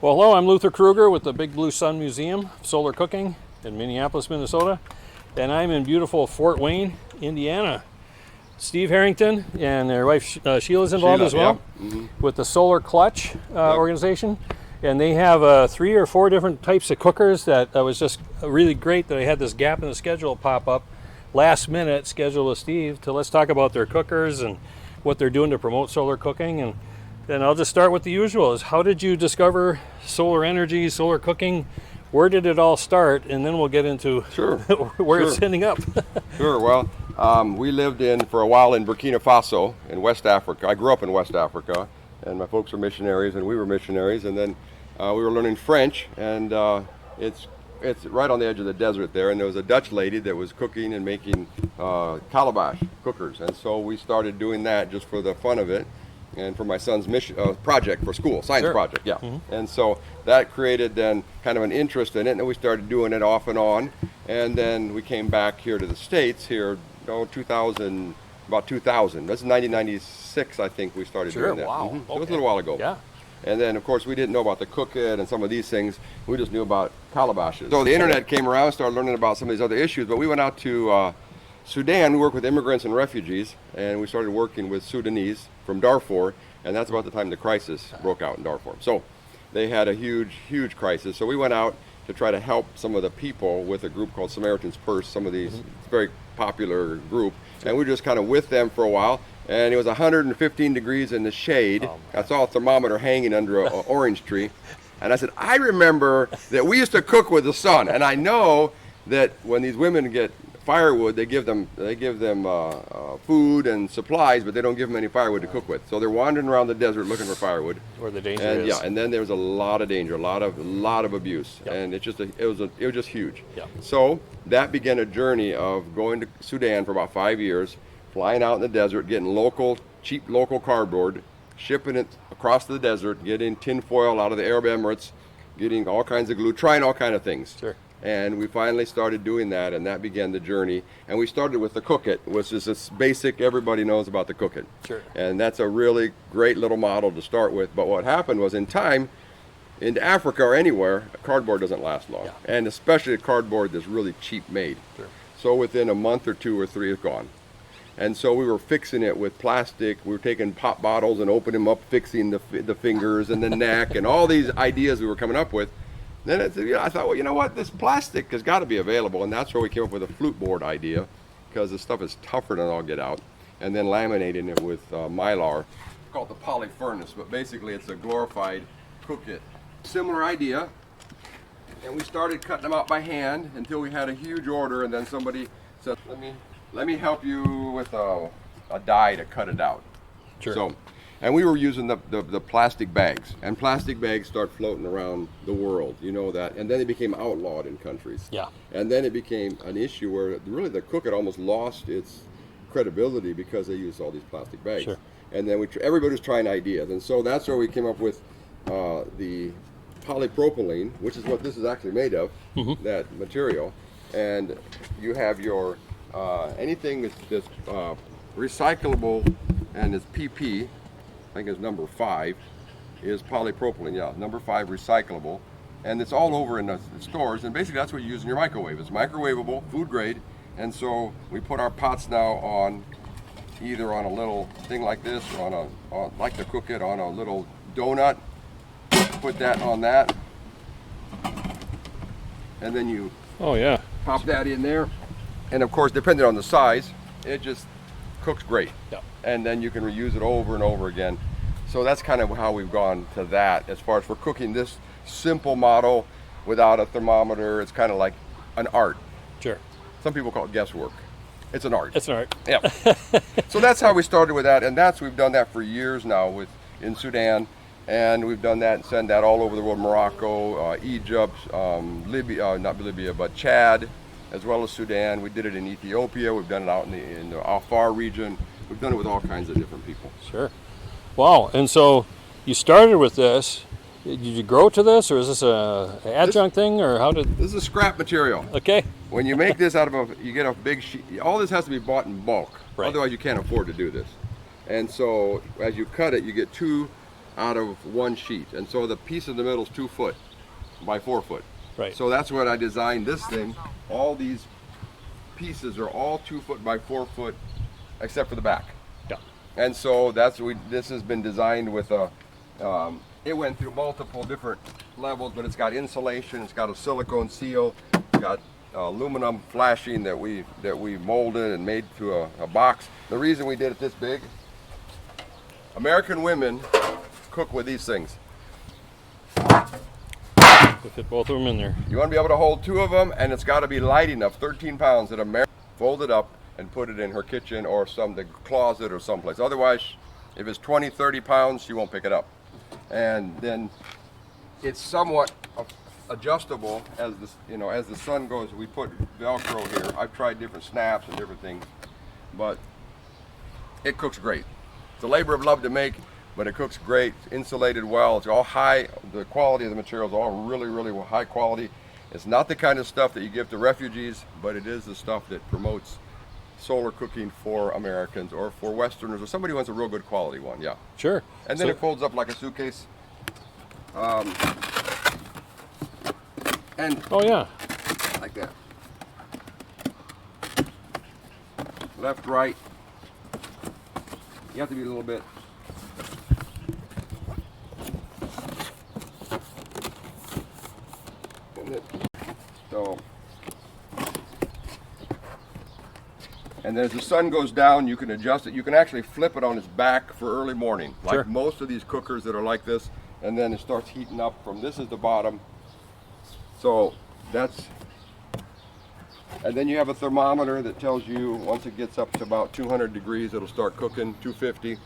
Well, hello, I'm Luther Kruger with the Big Blue Sun Museum of Solar Cooking in Minneapolis, Minnesota, and I'm in beautiful Fort Wayne, Indiana. Steve Harrigan and their wife Sheila's involved as well, with the Solar Clutch organization, and they have 3 or 4 different types of cookers that was just really great that I had this gap in the schedule pop up last minute, scheduled with Steve, to let's talk about their cookers and what they're doing to promote solar cooking. And then I'll just start with the usual, is how did you discover solar energy, solar cooking? Where did it all start? And then we'll get into where it's ending up. Sure, well, we lived for a while in Burkina Faso in West Africa. I grew up in West Africa, and my folks were missionaries and we were missionaries, and then we were learning French, and it's right on the edge of the desert there, and there was a Dutch lady that was cooking and making calabash cookers, and so we started doing that just for the fun of it. And for my son's mission project for school, science project, And so that created then kind of an interest in it, and then we started doing it off and on. And then we came back here to the States here, about 2000. That's 1996, I think we started doing that. Wow. So it was a little while ago. Yeah. And then, of course, we didn't know about the cook it and some of these things. We just knew about calabashes. So the internet came around, started learning about some of these other issues. But we went out to Sudan. We work with immigrants and refugees, and we started working with Sudanese from Darfur, and that's about the time the crisis broke out in Darfur. So they had a huge crisis. So we went out to try to help some of the people with a group called Samaritan's Purse, some of these very popular group, and we were just kind of with them for a while. And it was 115 degrees in the shade. I saw a thermometer hanging under an orange tree, and I said, I remember that we used to cook with the sun, and I know that when these women get firewood, they give them food and supplies, but they don't give them any firewood to cook with. So they're wandering around the desert looking for firewood. Where the danger and, is. Yeah, and then there was a lot of danger, a lot of abuse, and it was just huge. So that began a journey of going to Sudan for about 5 years, flying out in the desert, getting cheap local cardboard, shipping it across the desert, getting tin foil out of the Arab Emirates, getting all kinds of glue, trying all kinds of things. And we finally started doing that, and that began the journey. And we started with the Cook It, which is this basic, everybody knows about the Cook It. And that's a really great little model to start with. But what happened was, in time, in Africa or anywhere, cardboard doesn't last long. And especially cardboard that's really cheap made. So within a month or 2 or 3, it's gone. And so we were fixing it with plastic. We were taking pop bottles and opening them up, fixing the fingers and the neck and all these ideas we were coming up with. Then I thought, well, you know what? This plastic has got to be available, and that's where we came up with a flute board idea, because the stuff is tougher than all get out. And then laminating it with mylar. It's called the poly furnace, but basically it's a glorified Cook It. Similar idea, and we started cutting them out by hand until we had a huge order, and then somebody said, let me help you with a die to cut it out. So, and we were using the plastic bags, and plastic bags start floating around the world, you know that, and then they became outlawed in countries. And then it became an issue where really the Cook It almost lost its credibility because they used all these plastic bags. And then everybody was trying ideas, and so that's where we came up with the polypropylene, which is what this is actually made of, that material. And you have your anything that's recyclable, and it's PP, I think it's number 5, is polypropylene, number 5 recyclable. And it's all over in the stores, and basically that's what you use in your microwave. It's microwavable, food grade, and so we put our pots now on either on a little thing like this, or like to cook it on a little donut, put that on that, and then you pop that in there. And of course, depending on the size, it just cooks great. And then you can reuse it over and over again. So that's kind of how we've gone to that as far as for cooking this simple model without a thermometer. It's kind of like an art. Some people call it guesswork. It's an art. It's an art. Yeah. So that's how we started with that, and we've done that for years now in Sudan, and we've done that and sent that all over the world: Morocco, Egypt, Libya, not Libya, but Chad, as well as Sudan. We did it in Ethiopia. We've done it out in the Afar region. We've done it with all kinds of different people. Sure. Wow. And so you started with this. Did you grow to this, or is this a adjunct thing, or how did? This is scrap material. Okay. When you make this out of you get a big sheet. All this has to be bought in bulk. Right. Otherwise, you can't afford to do this. And so, as you cut it, you get 2 out of 1 sheet. And so the piece in the middle is 2 foot by 4 foot. Right. So that's what I designed this thing. All these pieces are all 2 foot by 4 foot, except for the back. Yeah. And so this has been designed with a. It went through multiple different levels, but it's got insulation. It's got a silicone seal. It's got aluminum flashing that we molded and made to a box. The reason we did it this big, American women cook with these things. To fit both of them in there. You want to be able to hold 2 of them, and it's got to be light enough, 13 pounds, that American fold it up and put it in her kitchen or the closet or someplace. Otherwise, if it's 20, 30 pounds, she won't pick it up. And then it's somewhat adjustable as the sun goes. We put Velcro here. I've tried different snaps and different things, but it cooks great. It's a labor of love to make, but it cooks great. It's insulated well. It's all high. The quality of the material is all really, really high quality. It's not the kind of stuff that you give to refugees, but it is the stuff that promotes solar cooking for Americans or for Westerners or somebody who wants a real good quality one. Yeah. Sure. And then it folds up like a suitcase. And Oh yeah. like that. Left, right. You have to be a little bit. So. And then as the sun goes down, you can adjust it. You can actually flip it on its back for early morning, like Sure. most of these cookers that are like this. And then it starts heating up from this is the bottom. So that's, and then you have a thermometer that tells you once it gets up to about 200 degrees, it'll start cooking, 250.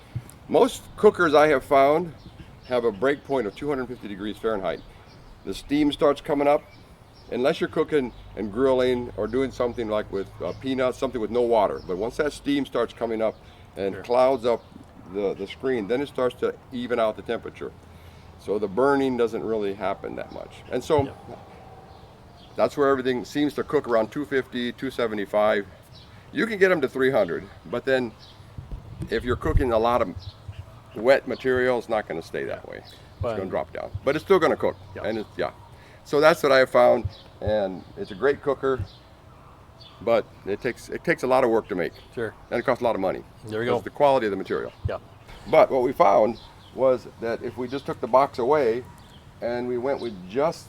Most cookers I have found have a break point of 250 degrees Fahrenheit. The steam starts coming up, unless you're cooking and grilling or doing something like with peanuts, something with no water. But once that steam starts coming up and Sure. clouds up the screen, then it starts to even out the temperature. So the burning doesn't really happen that much. And so that's where everything seems to cook around 250, 275. You can get them to 300, but then if you're cooking a lot of wet material, it's not going to stay that way. It's going to drop down, but it's still going to cook. Yeah. And so that's what I have found, and it's a great cooker, but it takes a lot of work to make. Sure. And it costs a lot of money. There we go. It's the quality of the material. Yeah. But what we found was that if we just took the box away and we went with just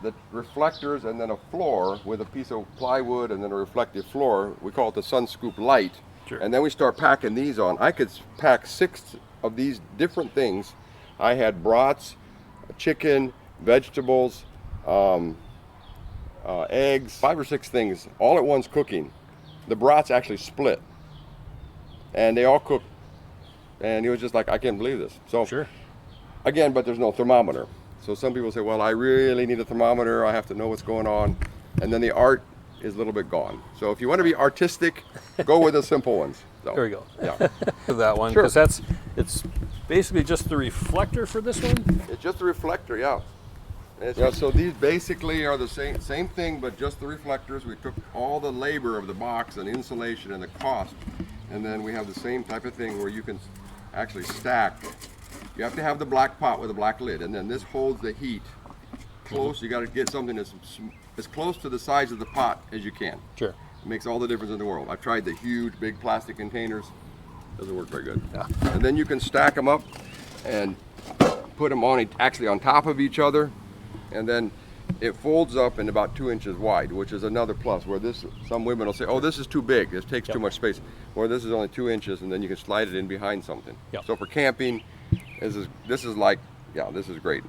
the reflectors and then a floor with a piece of plywood and then a reflective floor, we call it the Sun Scoop Light. Sure. And then we start packing these on. I could pack 6 of these different things. I had brats, chicken, vegetables, eggs, 5 or 6 things all at once cooking. The brats actually split and they all cooked, and he was just like, I can't believe this. So Sure. again, but there's no thermometer. So some people say, well, I really need a thermometer. I have to know what's going on. And then the art is a little bit gone. So if you want to be artistic, go with the simple ones. So, There we go. Yeah. That one, Sure. because it's basically just the reflector for this one. It's just a reflector, yeah. Yeah, so these basically are the same thing, but just the reflectors. We took all the labor of the box and insulation and the cost, and then we have the same type of thing where you can actually stack. You have to have the black pot with a black lid, and then this holds the heat close. You got to get something that's as close to the size of the pot as you can. Sure. It makes all the difference in the world. I've tried the huge, big plastic containers. Doesn't work very good. Yeah. And then you can stack them up and put them on actually on top of each other, and then it folds up in about 2 inches wide, which is another plus. Where some women will say, "Oh, this is too big. This takes too much space." Where this is only 2 inches, and then you can slide it in behind something. Yep. So for camping, this is great.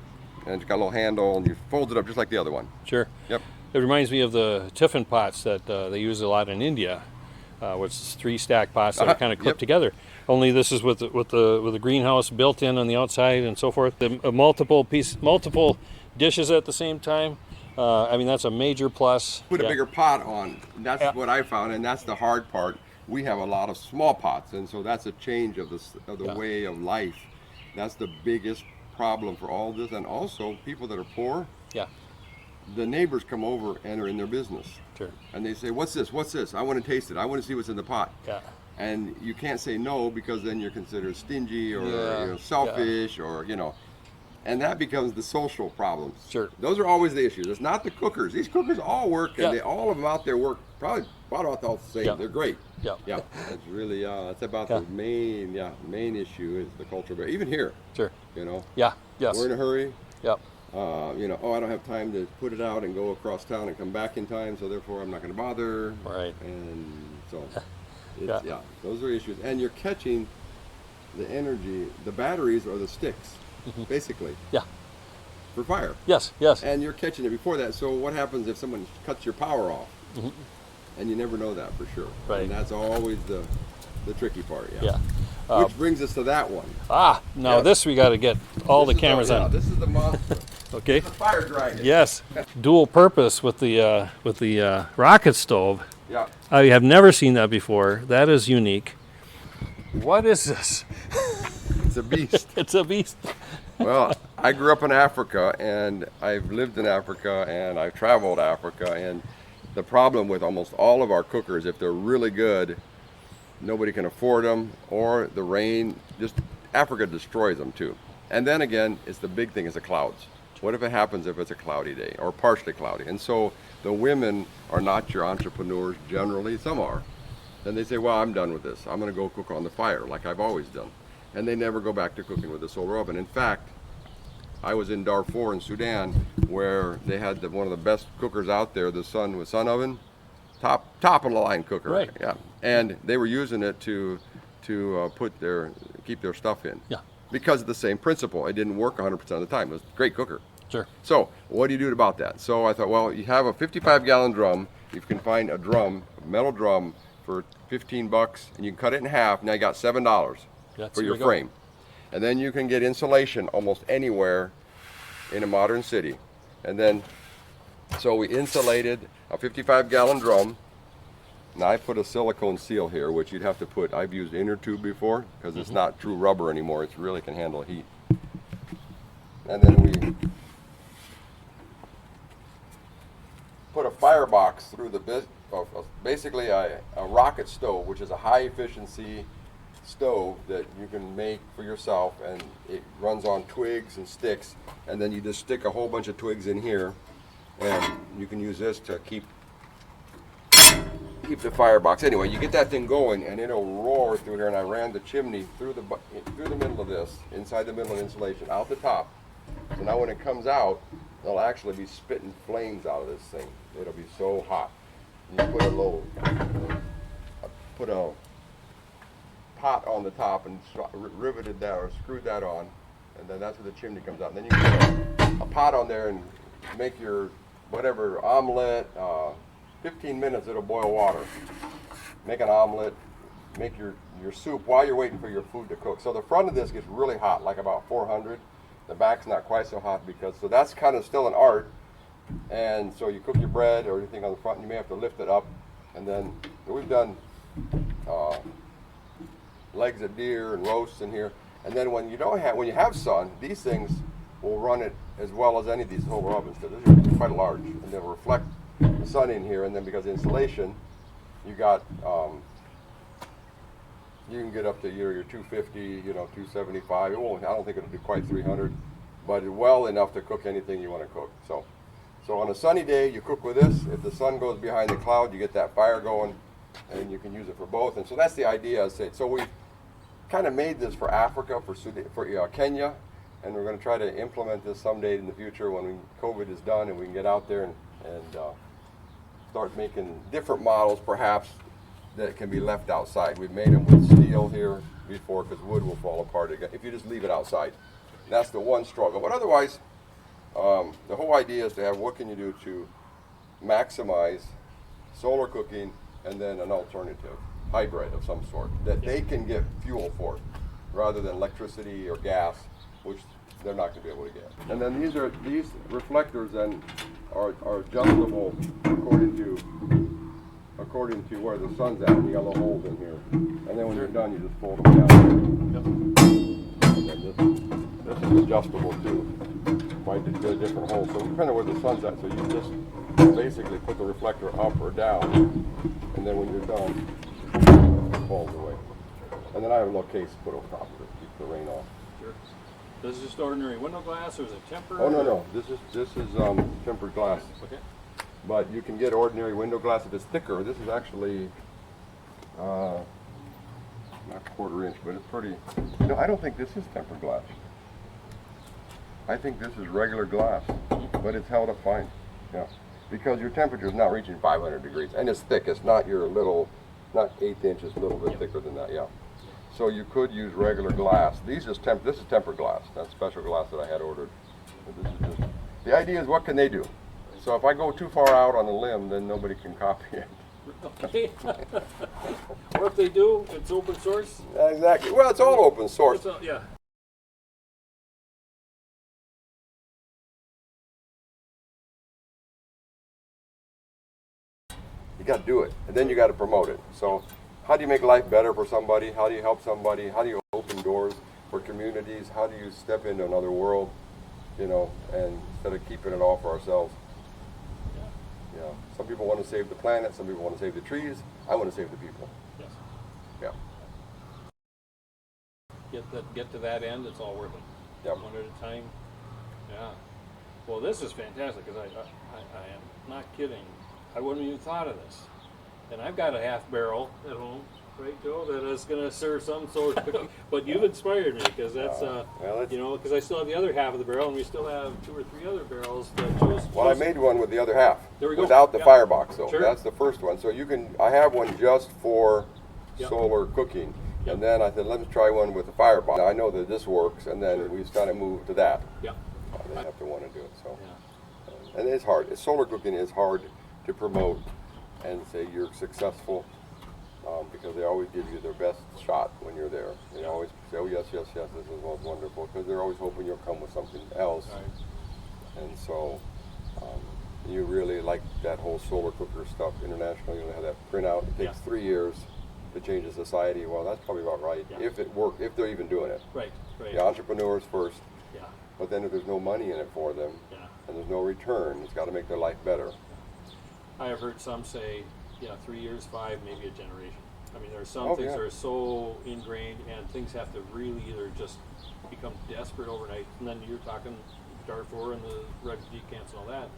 And it's got a little handle, and you fold it up just like the other one. Sure. Yep. It reminds me of the tiffin pots that they use a lot in India, which is 3 stack pots that are kind of clipped Yep. together. Only this is with the greenhouse built in on the outside and so forth. The multiple dishes at the same time. I mean, that's a major plus. Put a Yeah. bigger pot on. That's Yeah. what I found, and that's the hard part. We have a lot of small pots, and so that's a change of the Yeah. way of life. That's the biggest problem for all this, and also people that are poor. Yeah, The neighbors come over and are in their business, sure. and they say, "What's this? What's this? I want to taste it. I want to see what's in the pot." Yeah, And you can't say no because then you're considered stingy or Yeah. selfish or and that becomes the social problems. Sure. Those are always the issues. It's not the cookers. These cookers all work, and Yeah. all of them out there work probably about all the same. Yeah. They're great. yeah, Yeah, it's really that's about Yeah. the main issue is the culture. But even here, sure. you Yeah, yes. we're in a hurry. Yeah, I don't have time to put it out and go across town and come back in time, so therefore I'm not going to bother. Right. And so, Yeah. those are issues. And you're catching the energy, the batteries or the sticks, basically, yeah, for fire. yes, yes. And you're catching it before that. So what happens if someone cuts your power off? And you never know that for sure. Right. And that's always the tricky part. Yeah. Which brings us to that one. Now Yeah. this we got to get all the This is cameras on. This is the monster. Okay. This is the fire dragon. Yes. Dual purpose with the rocket stove. Yeah. I have never seen that before. That is unique. What is this? It's a beast. It's a beast. Well, I grew up in Africa, and I've lived in Africa, and I've traveled Africa, and the problem with almost all of our cookers, if they're really good, nobody can afford them, or the rain, just Africa destroys them too. And then again, it's the big thing is the clouds. What if it happens if it's a cloudy day, or partially cloudy? And so the women are not your entrepreneurs generally, some are. Then they say, well, I'm done with this. I'm gonna go cook on the fire, like I've always done. And they never go back to cooking with a solar oven. In fact, I was in Darfur in Sudan where they had one of the best cookers out there, the Sun oven, top of the line cooker. Right. Yeah. And they were using it to keep their stuff in. Yeah. Because of the same principle. It didn't work 100% of the time. It was a great cooker. Sure. So what do you do about that? So I thought, well, you have a 55-gallon drum. You can find a metal drum for $15, and you can cut it in half. Now you got $7 for your frame. And then you can get insulation almost anywhere in a modern city. And then, so we insulated a 55-gallon drum. Now I put a silicone seal here, which you'd have to put, I've used inner tube before, because it's not true rubber anymore. It really can handle heat. And then we put a firebox through basically a rocket stove, which is a high efficiency stove that you can make for yourself, and it runs on twigs and sticks, and then you just stick a whole bunch of twigs in here, and you can use this to keep the firebox. Anyway, you get that thing going, and it'll roar through here. And I ran the chimney through the middle of this, inside the middle of the insulation, out the top. So now when it comes out, it'll actually be spitting flames out of this thing. It'll be so hot. And you put a pot on the top and riveted that or screwed that on, and then that's where the chimney comes out. And then you can put a pot on there and make your whatever omelet. 15 minutes it'll boil water. Make an omelet, make your soup while you're waiting for your food to cook. So the front of this gets really hot, like about 400. The back's not quite so hot so that's kind of still an art. And so you cook your bread or anything on the front, and you may have to lift it up. And then we've done legs of deer and roasts in here. And then when you have sun, these things will run it as well as any of these solar ovens. So this is quite large, and they'll reflect the sun in here. And then because of insulation, you got you can get up to your 250, 275. It won't. I don't think it'll do quite 300, but well enough to cook anything you want to cook. So on a sunny day, you cook with this. If the sun goes behind the cloud, you get that fire going, and you can use it for both. And so that's the idea. So we've kind of made this for Africa, for Kenya, and we're going to try to implement this someday in the future when COVID is done and we can get out there and start making different models, perhaps, that can be left outside. We've made them with steel here before because wood will fall apart again if you just leave it outside. That's the one struggle. But otherwise, the whole idea is to have what can you do to maximize solar cooking and then an alternative hybrid of some sort that they can get fuel for, rather than electricity or gas, which they're not going to be able to get. And then these reflectors then are adjustable according to where the sun's at, the yellow holes in here. And then when you're done, you just fold them down. Yep. And then this is adjustable too. Might do a different hole. So depending on where the sun's at, so you just basically put the reflector up or down, and then when you're done, it falls away. And then I have a little case to put over top of it to keep the rain off. Sure. This is just ordinary window glass, or is it tempered? Oh no, this is tempered glass. Okay. But you can get ordinary window glass if it's thicker. This is actually not quarter inch, but it's pretty. No, I don't think this is tempered glass. I think this is regular glass, but it's held up fine. Yeah, because your temperature is not reaching 500 degrees, and it's thick. It's not your little, not 1/8 inch. It's a little bit thicker than that. Yeah. So you could use regular glass. This is tempered glass. That's special glass that I had ordered. This is just, the idea is, what can they do? So if I go too far out on a limb, then nobody can copy it. Okay. Or if they do, it's open source. Exactly. Well, it's all open source. Yeah. You got to do it, and then you got to promote it. So how do you make life better for somebody? How do you help somebody? How do you open doors for communities? How do you step into another world, and instead of keeping it all for ourselves? Yeah. Some people want to save the planet. Some people want to save the trees. I want to save the people. Yes. Yeah. Get to that end. It's all worth it. Yep. One at a time. Yeah. Well, this is fantastic, because I am not kidding. I wouldn't even thought of this. And I've got a half barrel at home, right, Joe, that is going to serve some sort of cooking. But you've inspired me, because that's, because I still have the other half of the barrel, and we still have 2 or 3 other barrels that Joe's. Well, I made one with the other half. There we go. Without the firebox, though. Sure. That's the first one. So I have one just for solar cooking. Yep. And then I said, let's try one with the firebox. Now, I know that this works, and then we kind of moved to that. Yeah. They have to want to do it. So. Yeah. And it's hard. Solar cooking is hard to promote and say you're successful, because they always give you their best shot when you're there. They always say, oh yes, this is wonderful, because they're always hoping you'll come with something else. Right. And so you really like that whole solar cooker stuff internationally. You have that printout. It takes 3 years to change a society. Well, that's probably about right. Yeah. If it works, if they're even doing it. Right. The entrepreneurs first. Yeah. But then if there's no money in it for them, and there's no return, it's got to make their life better. I have heard some say, 3 years, 5, maybe a generation. I mean, there are some things that are so ingrained, and things have to really either just become desperate overnight. And then you're talking Darfur and the refugee camps and all that,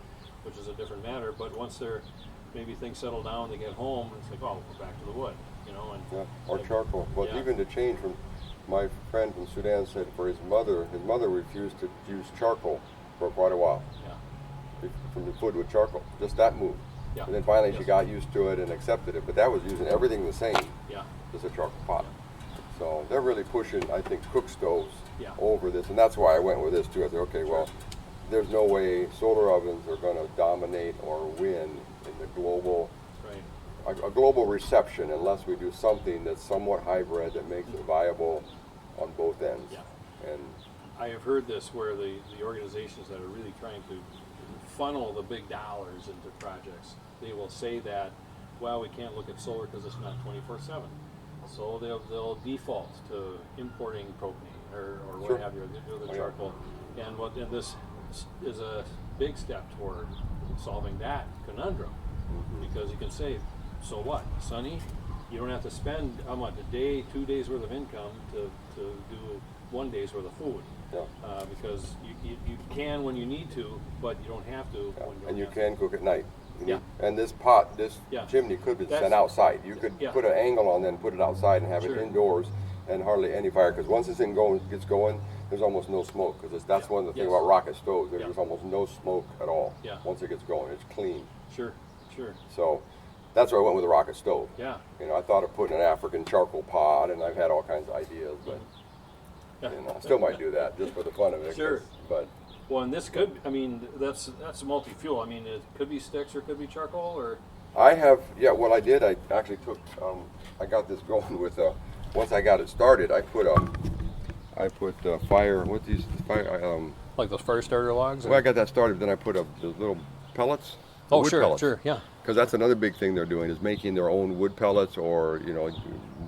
which is a different matter. But once maybe things settle down, they get home, and it's like, oh, we're back to the wood, or charcoal. But even to change from, my friend from Sudan said for his mother refused to use charcoal for quite a while. Yeah. From the food with charcoal, just that move. Yeah. And then finally she got used to it and accepted it, but that was using everything the same, just a charcoal pot. So they're really pushing, I think, cook stoves over this, and that's why I went with this too. I said, okay, well, there's no way solar ovens are going to dominate or win in the global, a global reception, unless we do something that's somewhat hybrid that makes it viable on both ends. Yeah. And I have heard this, where the organizations that are really trying to funnel the big dollars into projects, they will say that, well, we can't look at solar because it's not 24/7. So they'll default to importing propane or what have you, the charcoal. And this is a big step toward solving that conundrum, because you can say, so what, sunny? You don't have to spend a day, 2 days worth of income to do 1 day's worth of food. Yeah. Because you can when you need to, but you don't have to when you don't have to. And you can cook at night. And this pot, this chimney could be sent outside. You could put an angle on, then put it outside and have it indoors, and hardly any fire. Because once this thing gets going, there's almost no smoke. Because that's one of the things about rocket stoves. There's almost no smoke at all. Yeah. Once it gets going, it's clean. Sure. So that's why I went with a rocket stove. Yeah. I thought of putting an African charcoal pot, and I've had all kinds of ideas, but I still might do that just for the fun of it. Sure. But well, and this could, that's multi-fuel. I mean, it could be sticks or it could be charcoal, or I have, yeah, what I did, I actually took, I got this going with, once I got it started, I put fire, what these, fire, Like those fire starter logs? well, I got that started, then I put those little pellets. Oh, wood sure, pellets. sure, yeah. Because that's another big thing they're doing, is making their own wood pellets or,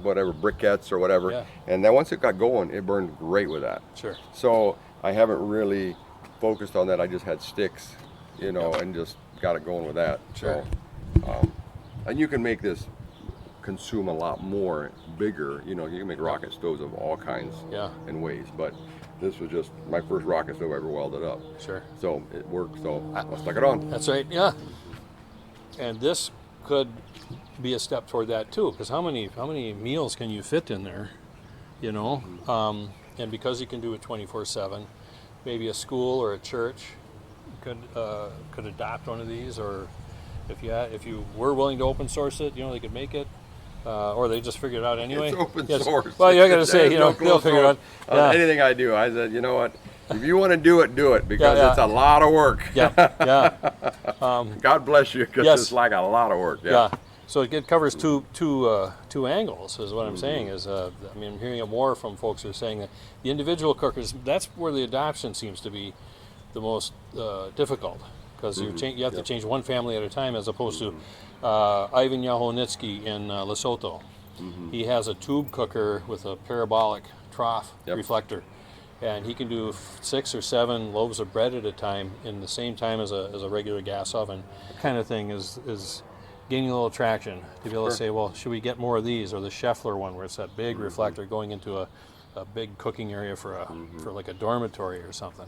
whatever, briquettes or whatever. Yeah. And then once it got going, it burned great with that. Sure. So I haven't really focused on that. I just had sticks, and just got it going with that. Sure. So, and you can make this consume a lot more bigger. You can make rocket stoves of all kinds and ways. But this was just my first rocket stove I ever welded up. Sure. So it worked. So I stuck it on. That's right, yeah. And this could be a step toward that too, because how many meals can you fit in there, and because you can do it 24/7, maybe a school or a church could adopt one of these, or if you were willing to open source it, they could make it, or they just figure it out anyway. It's open source. Well, you're gonna say, There's they'll figure it out. Yeah. Anything I do, I said, you know what? If you want to do it, because it's a lot of work. Yeah. God bless you, because it's like a lot of work. Yeah. So it covers two angles, is what I'm saying. Is I'm hearing it more from folks who are saying that the individual cookers, that's where the adoption seems to be the most difficult, because you have to change one family at a time, as opposed to Ivan Yahonitsky in Lesotho. He has a tube cooker with a parabolic trough reflector, and he can do 6 or 7 loaves of bread at a time in the same time as a regular gas oven. That kind of thing is gaining a little traction, to be able to say, well, should we get more of these, or the Scheffler one, where it's that big reflector going into a big cooking area for like a dormitory or something.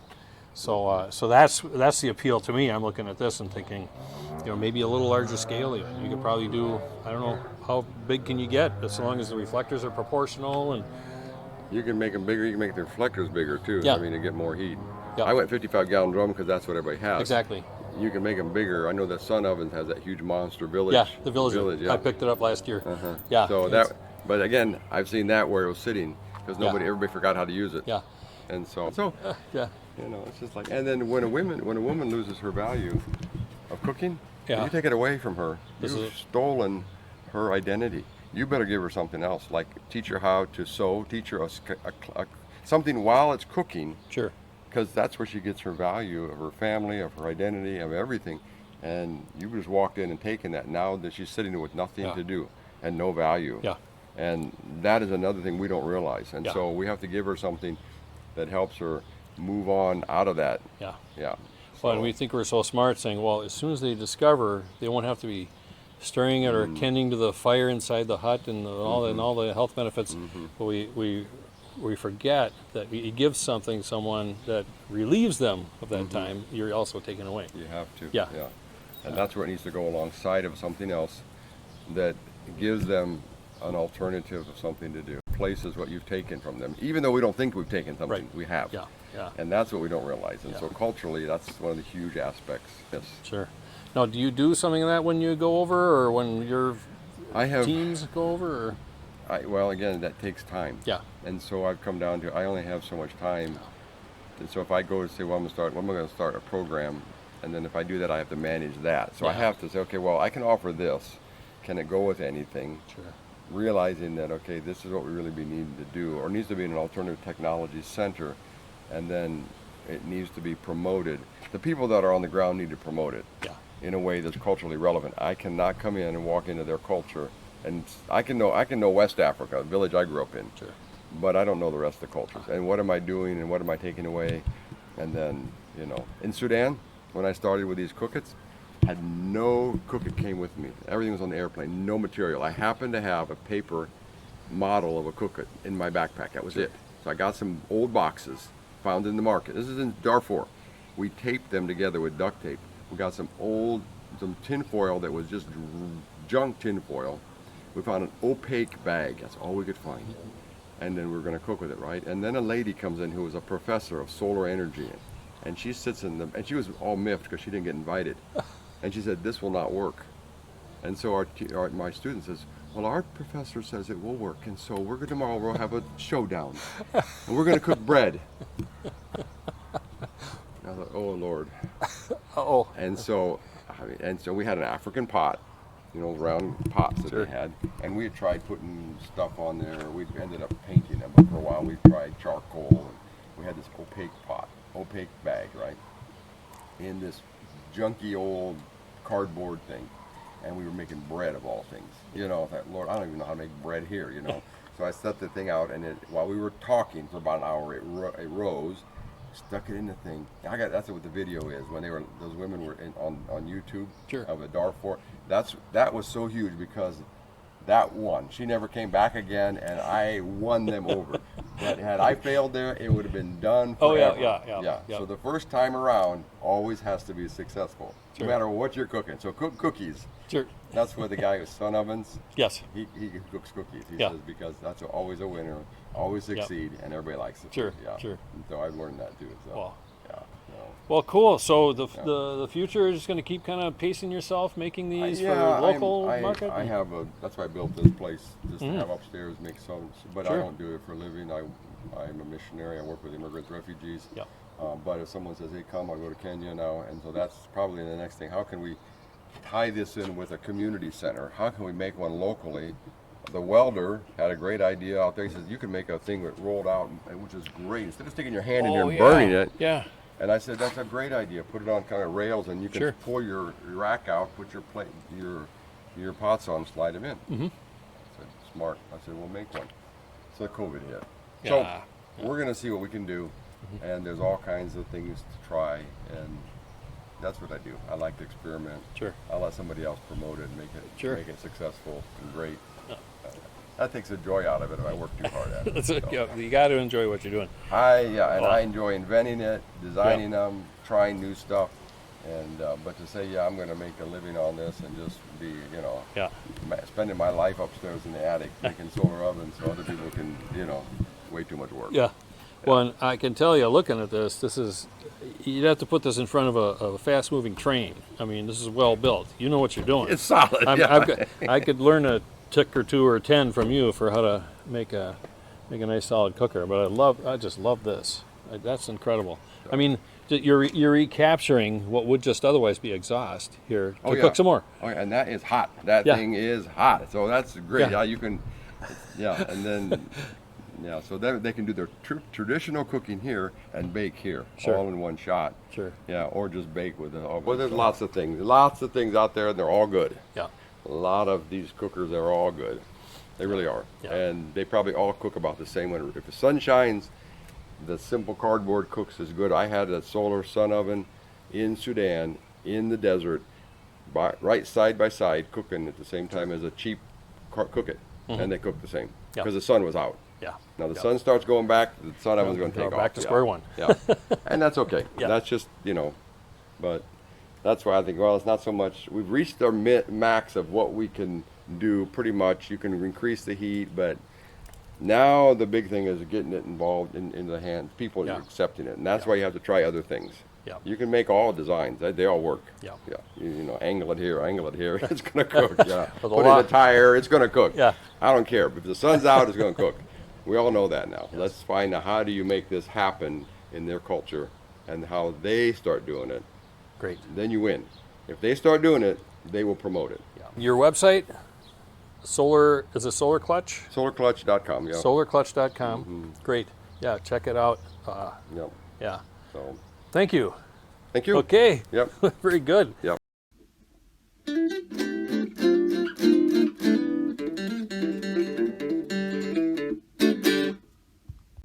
So that's the appeal to me. I'm looking at this and thinking, maybe a little larger scale even. You could probably do, I don't know, how big can you get, as long as the reflectors are proportional. And you can make them bigger. You can make the reflectors bigger too. Yeah. To get more heat. Yeah. I went 55-gallon drum because that's what everybody has. Exactly. You can make them bigger. I know that Sun Ovens has that huge monster village. Yeah, the village. Yeah. I picked it up last year. Yeah. So but again, I've seen that where it was sitting, because everybody forgot how to use it. Yeah. And so yeah. it's just like, and then when a woman loses her value of cooking, you take it away from her. You've stolen her identity. You better give her something else, like teach her how to sew, teach her something while it's cooking. Sure. Because that's where she gets her value of her family, of her identity, of everything. And you just walked in and taken that. Now that she's sitting there with nothing to do and no value. Yeah. And that is another thing we don't realize. And so we have to give her something that helps her move on out of that. Yeah. Yeah. Well, and we think we're so smart, saying, well, as soon as they discover, they won't have to be stirring it or tending to the fire inside the hut and all the health benefits. But we forget that you give someone that relieves them of that time, you're also taking away. You have to. Yeah. And that's where it needs to go alongside of something else that gives them an alternative of something to do. Places what you've taken from them. Even though we don't think we've taken something, we have. Yeah. And that's what we don't realize. And so culturally, that's one of the huge aspects. Yes. Sure. Now, do you do something of that when you go over, or when your teams go over? Well, again, that takes time. Yeah. And so I've come down to, I only have so much time. And so if I go to say, well, I'm going to start a program, and then if I do that, I have to manage that. So I have to say, okay, well, I can offer this. Can it go with anything? Sure. Realizing that, okay, this is what we really be needing to do, or needs to be in an alternative technology center, and then it needs to be promoted. The people that are on the ground need to promote it in a way that's culturally relevant. I cannot come in and walk into their culture, and I can know West Africa, the village I grew up in, but I don't know the rest of the cultures. And what am I doing, and what am I taking away? And then, in Sudan, when I started with these cookets, had no cookit came with me. Everything was on the airplane, no material. I happened to have a paper model of a cookit in my backpack. That was it. So I got some old boxes found in the market. This is in Darfur. We taped them together with duct tape. We got some tin foil that was just junk tin foil. We found an opaque bag. That's all we could find. And then we were going to cook with it, right? And then a lady comes in who was a professor of solar energy. And she sits and she was all miffed because she didn't get invited. And she said, this will not work. And so my student says, well, our professor says it will work. And so tomorrow we'll have a showdown. And we're going to cook bread. And I thought, oh, Lord. Uh-oh. And so we had an African pot you know, round pots that Sure. they had, and we had tried putting stuff on there. We ended up painting them, but for a while we tried charcoal, and we had this opaque bag, right, in this junky old cardboard thing, and we were making bread of all things. You know, I thought, Lord, I don't even know how to make bread here, you know. So I set the thing out, and while we were talking for about an hour, it rose, stuck it in the thing. That's what the video is. When those women were on YouTube Sure. of a Darfur. That was so huge because that won. She never came back again, and I won them over. But had I failed there, it would have been done forever. Oh yeah. So the first time around always has to be successful, Sure. no matter what you're cooking. So cook cookies. Sure. That's what the guy with Sun Ovens. Yes. He cooks cookies. He Yeah. says because that's always a winner, always succeed, and everybody likes it. Sure, Yeah. sure. And so I've learned that too. So Well. yeah. So. Well, cool. So the future is going to keep kind of pacing yourself, making these for local market. I have that's why I built this place just to have upstairs, make some. But Sure. I don't do it for a living. I'm a missionary. I work with immigrant refugees. Yeah. But if someone says, "Hey, come," I'll go to Kenya now, and so that's probably the next thing. How can we tie this in with a community center? How can we make one locally? The welder had a great idea out there. He says you can make a thing that rolled out, which is great. Instead of sticking your hand in there and burning it. Yeah. And I said, that's a great idea. Put it on kind of rails, and you can Sure. pull your rack out, put your plate, your pots on, slide them in. I said, smart. I said, we'll make one. So COVID hit. Yeah. So we're going to see what we can do, and there's all kinds of things to try, and that's what I do. I like to experiment. Sure. I'll let somebody else promote it and Sure. make it successful and great. That takes the joy out of it if I work too hard at it. So. Yeah, you got to enjoy what you're doing. I enjoy inventing it, designing them, trying new stuff, and but to say, I'm going to make a living on this and just be, spending my life upstairs in the attic making solar ovens so other people can, way too much work. Yeah. Well, and I can tell you, looking at this is, you'd have to put this in front of a fast-moving train. I mean, this is well built. You know what you're doing. It's solid. I could learn a tick or two or 10 from you for how to make a nice solid cooker. But I just love this. That's incredible. I mean, you're recapturing what would just otherwise be exhaust here to cook some more. Oh, yeah, and that is hot. That thing is hot. So that's great. Yeah, you can. Yeah, and then. Yeah, so they can do their traditional cooking here and bake here, all in one shot. Sure. Yeah, or just bake with it. Well, there's lots of things out there, and they're all good. Yeah. A lot of these cookers are all good. They really are. Yeah. And they probably all cook about the same way. If the sun shines, the simple cardboard cooks as good. I had a solar sun oven in Sudan, in the desert, right side by side, cooking at the same time as a cheap cook it. And they cook the same because the sun was out. Yeah. Now the sun starts going back, the sun oven's going to take off. Back to square one. Yeah. And that's okay. Yeah. That's just, but that's why I think, well, it's not so much, we've reached our max of what we can do pretty much. You can increase the heat, but now the big thing is getting it involved in the hands. People are accepting it. And that's why you have to try other things. Yeah. You can make all designs. They all work. Yeah. Yeah. Angle it here, it's going to cook. Yeah. With Put in a tire, it's going to cook. Yeah. I don't care. If the sun's out, it's going to cook. We all know that now. Yes. Let's find out how do you make this happen in their culture and how they start doing it. Great. Then you win. If they start doing it, they will promote it. Yeah. Your website, is it Solar Clutch? Solarclutch.com, yeah. Solarclutch.com. Great. Yeah, check it out. Yep. Yeah. So, Thank you. thank you. Okay. Yep. Very good. Yep.